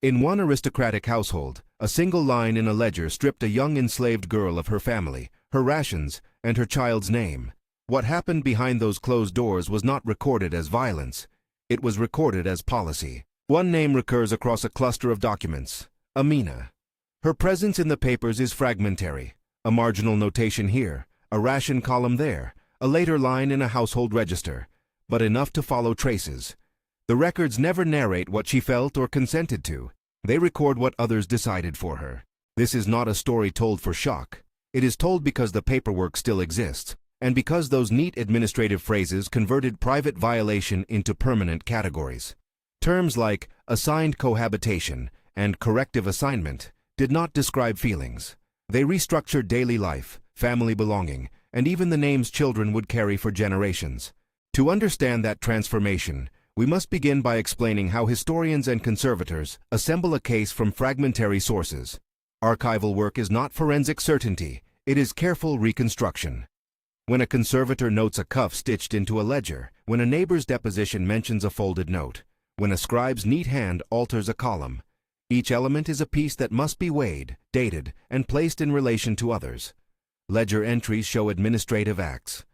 In one aristocratic household, a single line in a ledger stripped a young enslaved girl of her family, her rations, and her child's name. What happened behind those closed doors was not recorded as violence. It was recorded as policy. One name recurs across a cluster of documents: Amina. Her presence in the papers is fragmentary. A marginal notation here, a ration column there, a later line in a household register, but enough to follow traces. The records never narrate what she felt or consented to. They record what others decided for her. This is not a story told for shock. It is told because the paperwork still exists, and because those neat administrative phrases converted private violation into permanent categories. Terms like assigned cohabitation and corrective assignment did not describe feelings. They restructured daily life, family belonging, and even the names children would carry for generations. To understand that transformation, we must begin by explaining how historians and conservators assemble a case from fragmentary sources. Archival work is not forensic certainty, it is careful reconstruction. When a conservator notes a cuff stitched into a ledger, when a neighbor's deposition mentions a folded note, when a scribe's neat hand alters a column, each element is a piece that must be weighed, dated, and placed in relation to others. Ledger entries show administrative acts.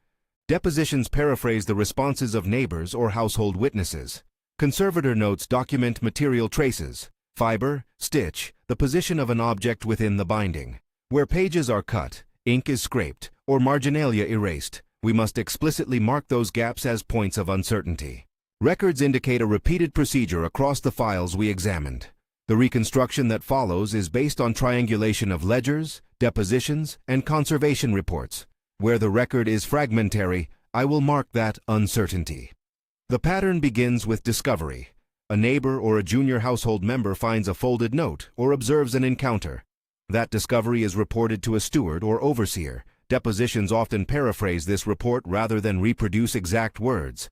Depositions paraphrase the responses of neighbors or household witnesses. Conservator notes document material traces: fiber, stitch, the position of an object within the binding. Where pages are cut, ink is scraped, or marginalia erased, we must explicitly mark those gaps as points of uncertainty. Records indicate a repeated procedure across the files we examined. The reconstruction that follows is based on triangulation of ledgers, depositions, and conservation reports. Where the record is fragmentary, I will mark that uncertainty. The pattern begins with discovery. A neighbor or a junior household member finds a folded note or observes an encounter. That discovery is reported to a steward or overseer. Depositions often paraphrase this report rather than reproduce exact words.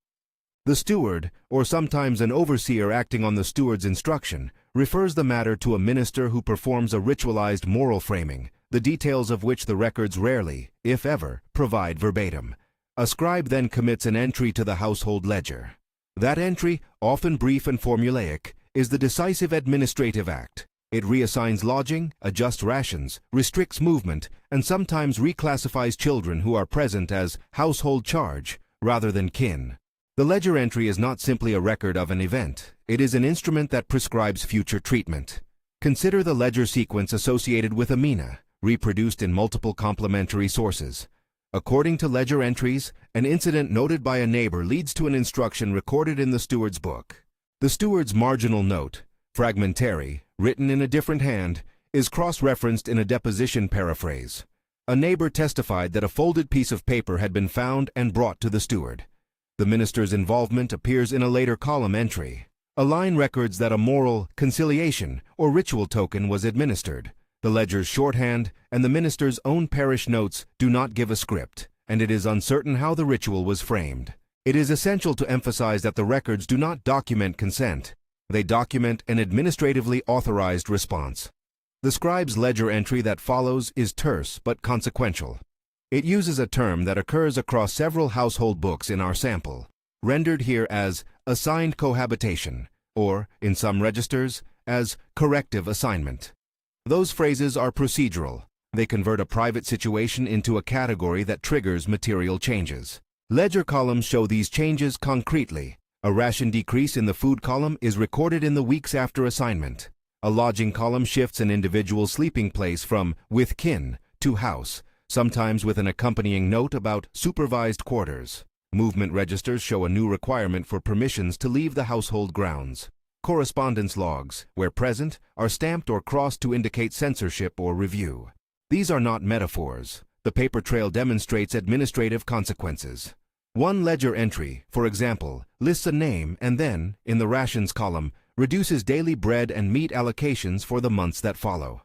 The steward, or sometimes an overseer acting on the steward's instruction, refers the matter to a minister who performs a ritualized moral framing, the details of which the records rarely, if ever, provide verbatim. A scribe then commits an entry to the household ledger. That entry, often brief and formulaic, is the decisive administrative act. It reassigns lodging, adjusts rations, restricts movement, and sometimes reclassifies children who are present as household charge rather than kin. The ledger entry is not simply a record of an event. It is an instrument that prescribes future treatment. Consider the ledger sequence associated with Amina, reproduced in multiple complementary sources. According to ledger entries, an incident noted by a neighbor leads to an instruction recorded in the steward's book. The steward's marginal note, fragmentary, written in a different hand, is cross-referenced in a deposition paraphrase. A neighbor testified that a folded piece of paper had been found and brought to the steward. The minister's involvement appears in a later column entry. A line records that a moral conciliation or ritual token was administered. The ledger's shorthand and the minister's own parish notes do not give a script, and it is uncertain how the ritual was framed. It is essential to emphasize that the records do not document consent. They document an administratively authorized response. The scribe's ledger entry that follows is terse but consequential. It uses a term that occurs across several household books in our sample, rendered here as assigned cohabitation, or, in some registers, as corrective assignment. Those phrases are procedural. They convert a private situation into a category that triggers material changes. Ledger columns show these changes concretely. A ration decrease in the food column is recorded in the weeks after assignment. A lodging column shifts an individual's sleeping place from with kin to house, sometimes with an accompanying note about supervised quarters. Movement registers show a new requirement for permissions to leave the household grounds. Correspondence logs, where present, are stamped or crossed to indicate censorship or review. These are not metaphors. The paper trail demonstrates administrative consequences. One ledger entry, for example, lists a name and then, in the rations column, reduces daily bread and meat allocations for the months that follow.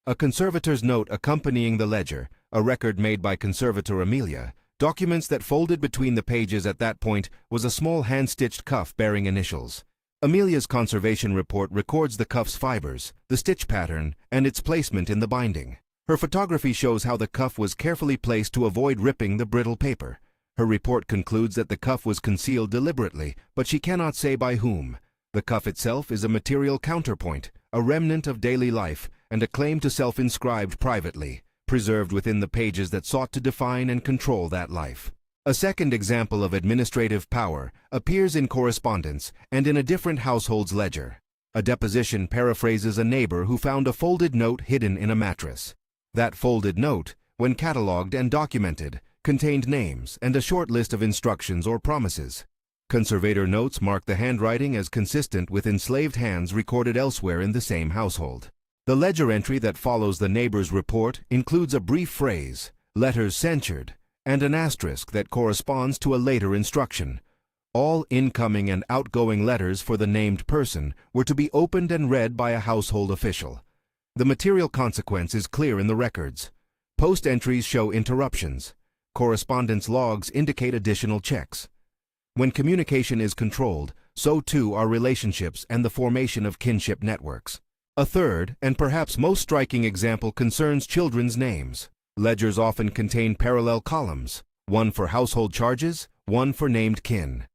A conservator's note accompanying the ledger, a record made by conservator Amelia, documents that folded between the pages at that point was a small hand-stitched cuff bearing initials. Amelia's conservation report records the cuff's fibers, the stitch pattern, and its placement in the binding. Her photography shows how the cuff was carefully placed to avoid ripping the brittle paper. Her report concludes that the cuff was concealed deliberately, but she cannot say by whom. The cuff itself is a material counterpoint, a remnant of daily life and a claim to self inscribed privately, preserved within the pages that sought to define and control that life. A second example of administrative power appears in correspondence and in a different household's ledger. A deposition paraphrases a neighbor who found a folded note hidden in a mattress. That folded note, when catalogued and documented, contained names and a short list of instructions or promises. Conservator notes mark the handwriting as consistent with enslaved hands recorded elsewhere in the same household. The ledger entry that follows the neighbor's report includes a brief phrase, "letters censured," and an asterisk that corresponds to a later instruction. All incoming and outgoing letters for the named person were to be opened and read by a household official. The material consequence is clear in the records. Post entries show interruptions. Correspondence logs indicate additional checks. When communication is controlled, so too are relationships and the formation of kinship networks. A third, and perhaps most striking example concerns children's names. Ledgers often contain parallel columns, one for household charges, one for named kin.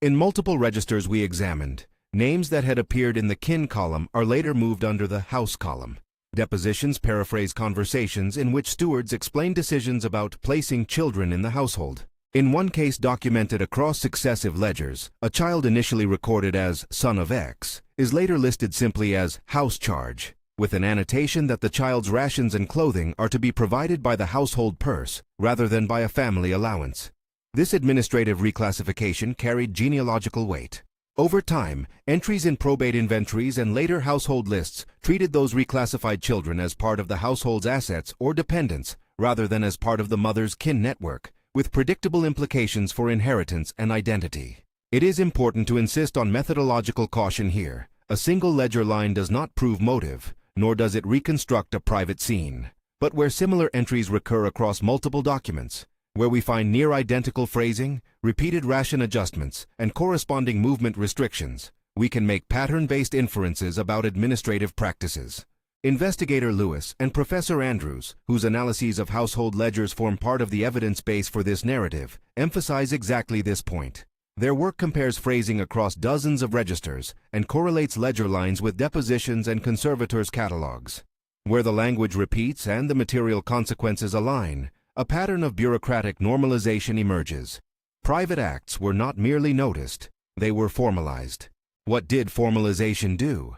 In multiple registers we examined, names that had appeared in the kin column are later moved under the house column. Depositions paraphrase conversations in which stewards explain decisions about placing children in the household. In one case documented across successive ledgers, a child initially recorded as son of X is later listed simply as house charge, with an annotation that the child's rations and clothing are to be provided by the household purse rather than by a family allowance. This administrative reclassification carried genealogical weight. Over time, entries in probate inventories and later household lists treated those reclassified children as part of the household's assets or dependents rather than as part of the mother's kin network, with predictable implications for inheritance and identity. It is important to insist on methodological caution here. A single ledger line does not prove motive, nor does it reconstruct a private scene. But where similar entries recur across multiple documents, where we find near-identical phrasing, repeated ration adjustments, and corresponding movement restrictions, we can make pattern-based inferences about administrative practices. Investigator Lewis and Professor Andrews, whose analyses of household ledgers form part of the evidence base for this narrative, emphasize exactly this point. Their work compares phrasing across dozens of registers and correlates ledger lines with depositions and conservators' catalogs. Where the language repeats and the material consequences align, a pattern of bureaucratic normalization emerges. Private acts were not merely noticed, they were formalized. What did formalization do?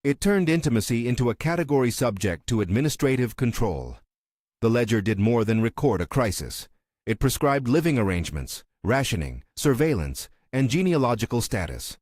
It turned intimacy into a category subject to administrative control. The ledger did more than record a crisis. It prescribed living arrangements, rationing, surveillance, and genealogical status.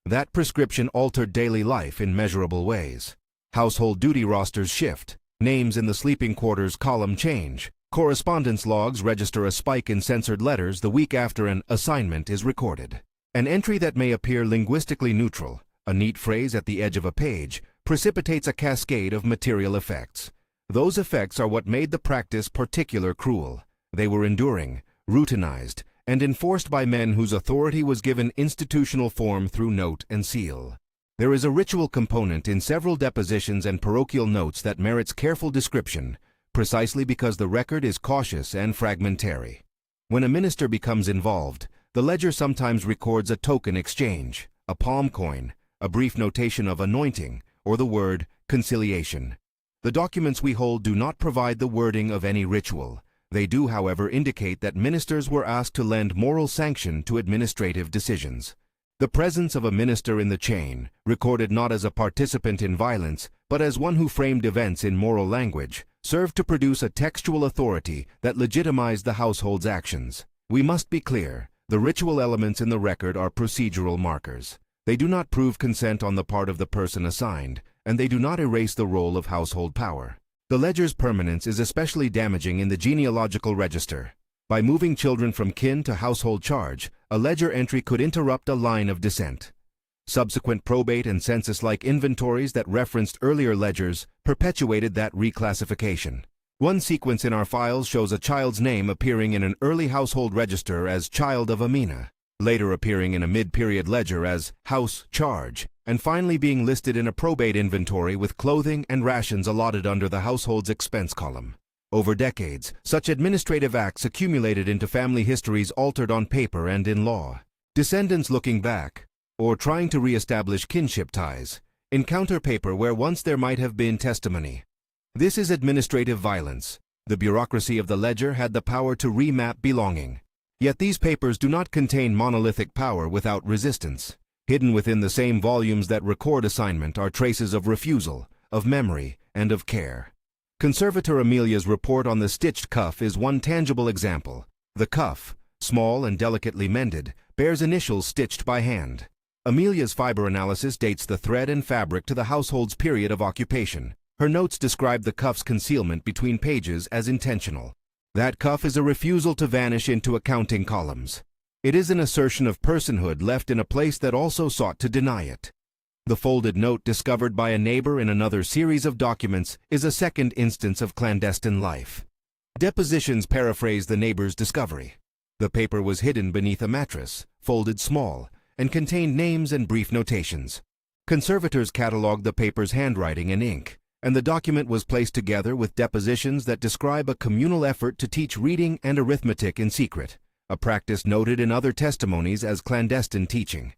That prescription altered daily life in measurable ways. Household duty rosters shift, names in the sleeping quarters column change, correspondence logs register a spike in censored letters the week after an assignment is recorded. An entry that may appear linguistically neutral, a neat phrase at the edge of a page, precipitates a cascade of material effects. Those effects are what made the practice particularly cruel. They were enduring, routinized, and enforced by men whose authority was given institutional form through note and seal. There is a ritual component in several depositions and parochial notes that merits careful description, precisely because the record is cautious and fragmentary. When a minister becomes involved, the ledger sometimes records a token exchange, a palm coin, a brief notation of anointing, or the word conciliation. The documents we hold do not provide the wording of any ritual. They do, however, indicate that ministers were asked to lend moral sanction to administrative decisions. The presence of a minister in the chain, recorded not as a participant in violence, but as one who framed events in moral language, served to produce a textual authority that legitimized the household's actions. We must be clear, the ritual elements in the record are procedural markers. They do not prove consent on the part of the person assigned, and they do not erase the role of household power. The ledger's permanence is especially damaging in the genealogical register. By moving children from kin to household charge, a ledger entry could interrupt a line of descent. Subsequent probate and census-like inventories that referenced earlier ledgers perpetuated that reclassification. One sequence in our files shows a child's name appearing in an early household register as child of Amina, later appearing in a mid-period ledger as house charge, and finally being listed in a probate inventory with clothing and rations allotted under the household's expense column. Over decades, such administrative acts accumulated into family histories altered on paper and in law. Descendants looking back, or trying to re-establish kinship ties, Encounter paper where once there might have been testimony. This is administrative violence. The bureaucracy of the ledger had the power to remap belonging. Yet these papers do not contain monolithic power without resistance. Hidden within the same volumes that record assignment are traces of refusal, of memory, and of care. Conservator Amelia's report on the stitched cuff is one tangible example. The cuff, small and delicately mended, bears initials stitched by hand. Amelia's fiber analysis dates the thread and fabric to the household's period of occupation. Her notes describe the cuff's concealment between pages as intentional. That cuff is a refusal to vanish into accounting columns. It is an assertion of personhood left in a place that also sought to deny it. The folded note discovered by a neighbor in another series of documents is a second instance of clandestine life. Depositions paraphrase the neighbor's discovery. The paper was hidden beneath a mattress, folded small, and contained names and brief notations. Conservators cataloged the paper's handwriting in ink, and the document was placed together with depositions that describe a communal effort to teach reading and arithmetic in secret, a practice noted in other testimonies as clandestine teaching.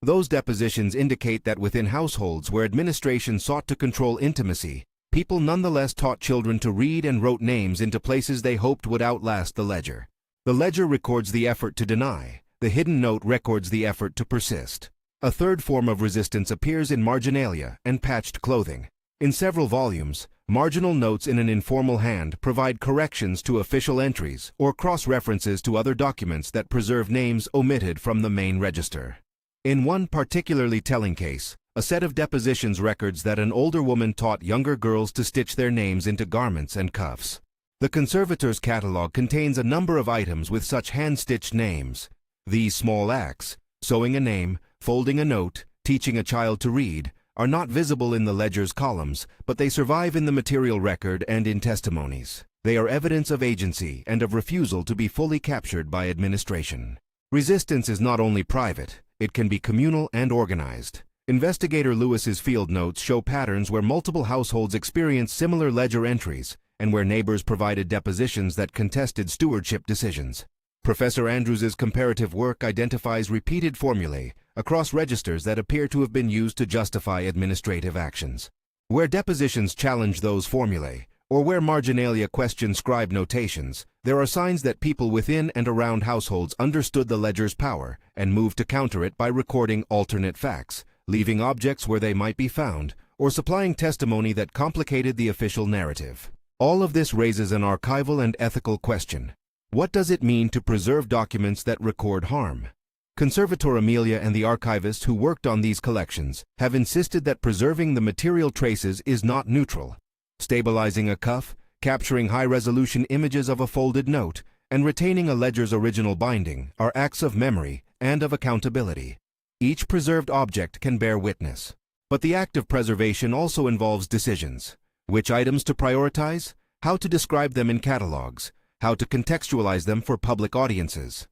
Those depositions indicate that within households where administration sought to control intimacy, people nonetheless taught children to read and wrote names into places they hoped would outlast the ledger. The ledger records the effort to deny. The hidden note records the effort to persist. A third form of resistance appears in marginalia and patched clothing. In several volumes, marginal notes in an informal hand provide corrections to official entries or cross-references to other documents that preserve names omitted from the main register. In one particularly telling case, a set of depositions records that an older woman taught younger girls to stitch their names into garments and cuffs. The conservator's catalog contains a number of items with such hand-stitched names. These small acts, sewing a name, folding a note, teaching a child to read, are not visible in the ledger's columns, but they survive in the material record and in testimonies. They are evidence of agency and of refusal to be fully captured by administration. Resistance is not only private, it can be communal and organized. Investigator Lewis's field notes show patterns where multiple households experienced similar ledger entries and where neighbors provided depositions that contested stewardship decisions. Professor Andrews's comparative work identifies repeated formulae across registers that appear to have been used to justify administrative actions. Where depositions challenge those formulae, or where marginalia question scribe notations, there are signs that people within and around households understood the ledger's power and moved to counter it by recording alternate facts, leaving objects where they might be found, or supplying testimony that complicated the official narrative. All of this raises an archival and ethical question. What does it mean to preserve documents that record harm? Conservator Amelia and the archivists who worked on these collections have insisted that preserving the material traces is not neutral. Stabilizing a cuff, capturing high-resolution images of a folded note, and retaining a ledger's original binding are acts of memory and of accountability. Each preserved object can bear witness. But the act of preservation also involves decisions. Which items to prioritize, how to describe them in catalogs, how to contextualize them for public audiences.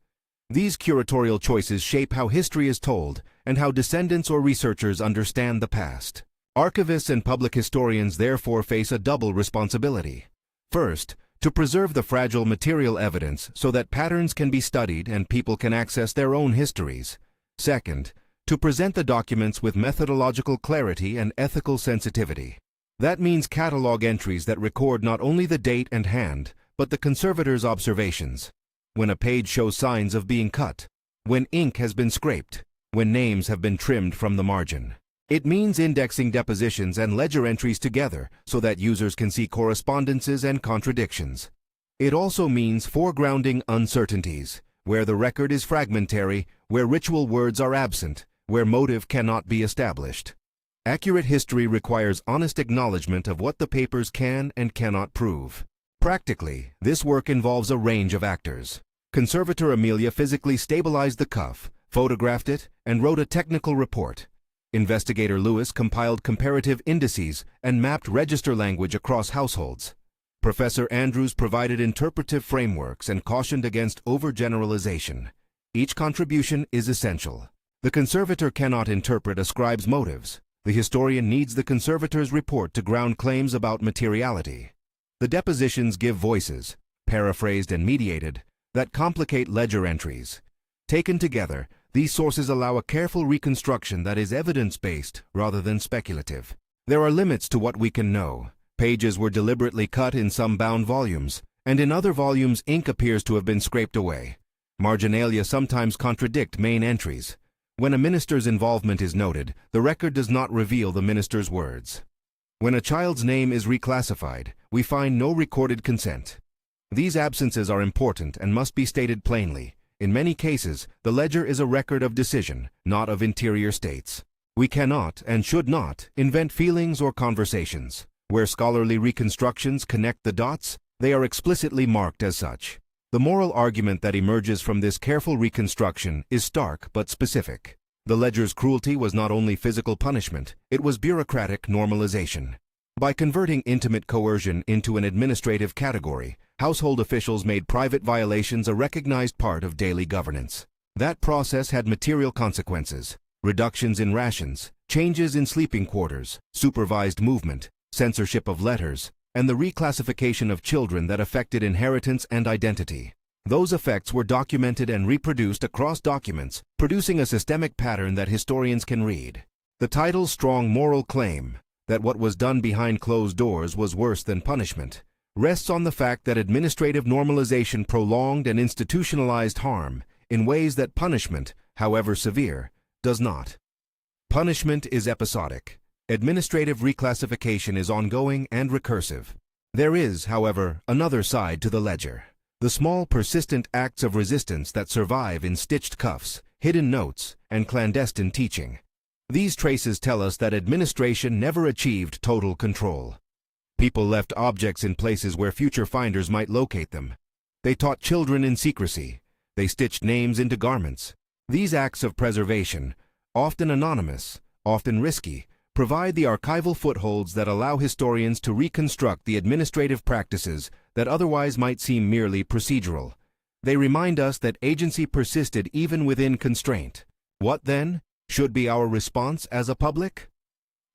These curatorial choices shape how history is told and how descendants or researchers understand the past. Archivists and public historians therefore face a double responsibility. First, to preserve the fragile material evidence so that patterns can be studied and people can access their own histories. Second, to present the documents with methodological clarity and ethical sensitivity. That means catalog entries that record not only the date and hand, but the conservator's observations. When a page shows signs of being cut, when ink has been scraped, when names have been trimmed from the margin. It means indexing depositions and ledger entries together so that users can see correspondences and contradictions. It also means foregrounding uncertainties, where the record is fragmentary, where ritual words are absent, where motive cannot be established. Accurate history requires honest acknowledgement of what the papers can and cannot prove. Practically, this work involves a range of actors. Conservator Amelia physically stabilized the cuff, photographed it, and wrote a technical report. Investigator Lewis compiled comparative indices and mapped register language across households. Professor Andrews provided interpretive frameworks and cautioned against overgeneralization. Each contribution is essential. The conservator cannot interpret a scribe's motives. The historian needs the conservator's report to ground claims about materiality. The depositions give voices, paraphrased and mediated, that complicate ledger entries. Taken together, These sources allow a careful reconstruction that is evidence-based rather than speculative. There are limits to what we can know. Pages were deliberately cut in some bound volumes, and in other volumes ink appears to have been scraped away. Marginalia sometimes contradict main entries. When a minister's involvement is noted, the record does not reveal the minister's words. When a child's name is reclassified, we find no recorded consent. These absences are important and must be stated plainly. In many cases, the ledger is a record of decision, not of interior states. We cannot and should not invent feelings or conversations. Where scholarly reconstructions connect the dots, they are explicitly marked as such. The moral argument that emerges from this careful reconstruction is stark but specific. The ledger's cruelty was not only physical punishment, it was bureaucratic normalization. By converting intimate coercion into an administrative category, household officials made private violations a recognized part of daily governance. That process had material consequences: reductions in rations, changes in sleeping quarters, supervised movement, censorship of letters, and the reclassification of children that affected inheritance and identity. Those effects were documented and reproduced across documents, producing a systemic pattern that historians can read. The title's strong moral claim, that what was done behind closed doors was worse than punishment, rests on the fact that administrative normalization prolonged and institutionalized harm in ways that punishment, however severe, does not. Punishment is episodic. Administrative reclassification is ongoing and recursive. There is, however, another side to the ledger: the small, persistent acts of resistance that survive in stitched cuffs, hidden notes, and clandestine teaching. These traces tell us that administration never achieved total control. People left objects in places where future finders might locate them. They taught children in secrecy. They stitched names into garments. These acts of preservation, often anonymous, often risky, provide the archival footholds that allow historians to reconstruct the administrative practices that otherwise might seem merely procedural. They remind us that agency persisted even within constraint. What, then, should be our response as a public?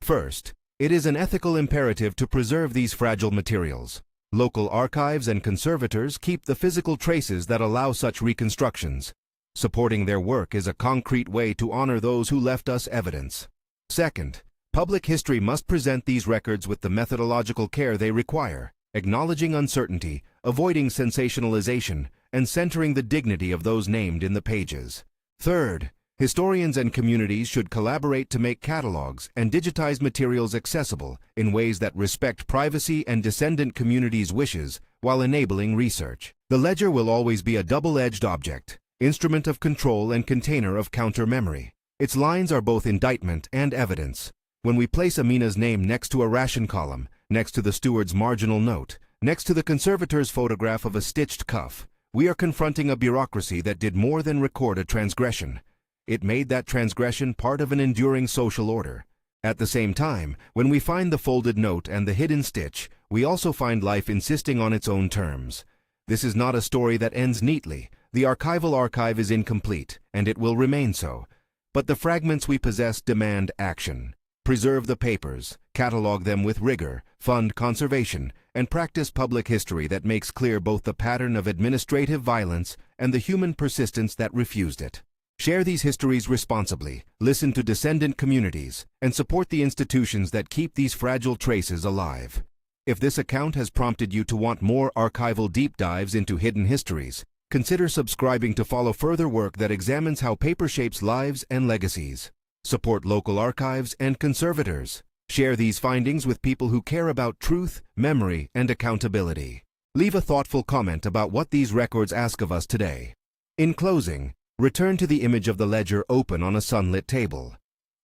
First, it is an ethical imperative to preserve these fragile materials. Local archives and conservators keep the physical traces that allow such reconstructions. Supporting their work is a concrete way to honor those who left us evidence. Second, public history must present these records with the methodological care they require, acknowledging uncertainty, avoiding sensationalization, and centering the dignity of those named in the pages. Third, historians and communities should collaborate to make catalogs and digitize materials accessible in ways that respect privacy and descendant communities' wishes while enabling research. The ledger will always be a double-edged object, instrument of control and container of counter-memory. Its lines are both indictment and evidence. When we place Amina's name next to a ration column, next to the steward's marginal note, next to the conservator's photograph of a stitched cuff, we are confronting a bureaucracy that did more than record a transgression. It made that transgression part of an enduring social order. At the same time, when we find the folded note and the hidden stitch, we also find life insisting on its own terms. This is not a story that ends neatly. The archival archive is incomplete, and it will remain so. But the fragments we possess demand action. Preserve the papers, catalog them with rigor, fund conservation, and practice public history that makes clear both the pattern of administrative violence and the human persistence that refused it. Share these histories responsibly, listen to descendant communities, and support the institutions that keep these fragile traces alive. If this account has prompted you to want more archival deep dives into hidden histories, consider subscribing to follow further work that examines how paper shapes lives and legacies. Support local archives and conservators. Share these findings with people who care about truth, memory, and accountability. Leave a thoughtful comment about what these records ask of us today. In closing, return to the image of the ledger open on a sunlit table.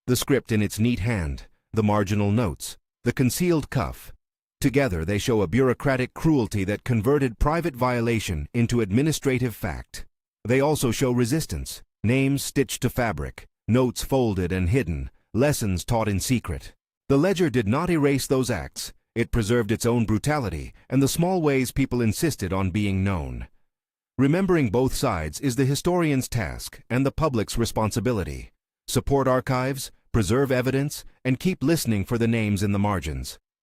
The script in its neat hand, the marginal notes, the concealed cuff. Together they show a bureaucratic cruelty that converted private violation into administrative fact. They also show resistance, names stitched to fabric, notes folded and hidden, lessons taught in secret. The ledger did not erase those acts. It preserved its own brutality and the small ways people insisted on being known. Remembering both sides is the historian's task and the public's responsibility. Support archives, preserve evidence, and keep listening for the names in the margins.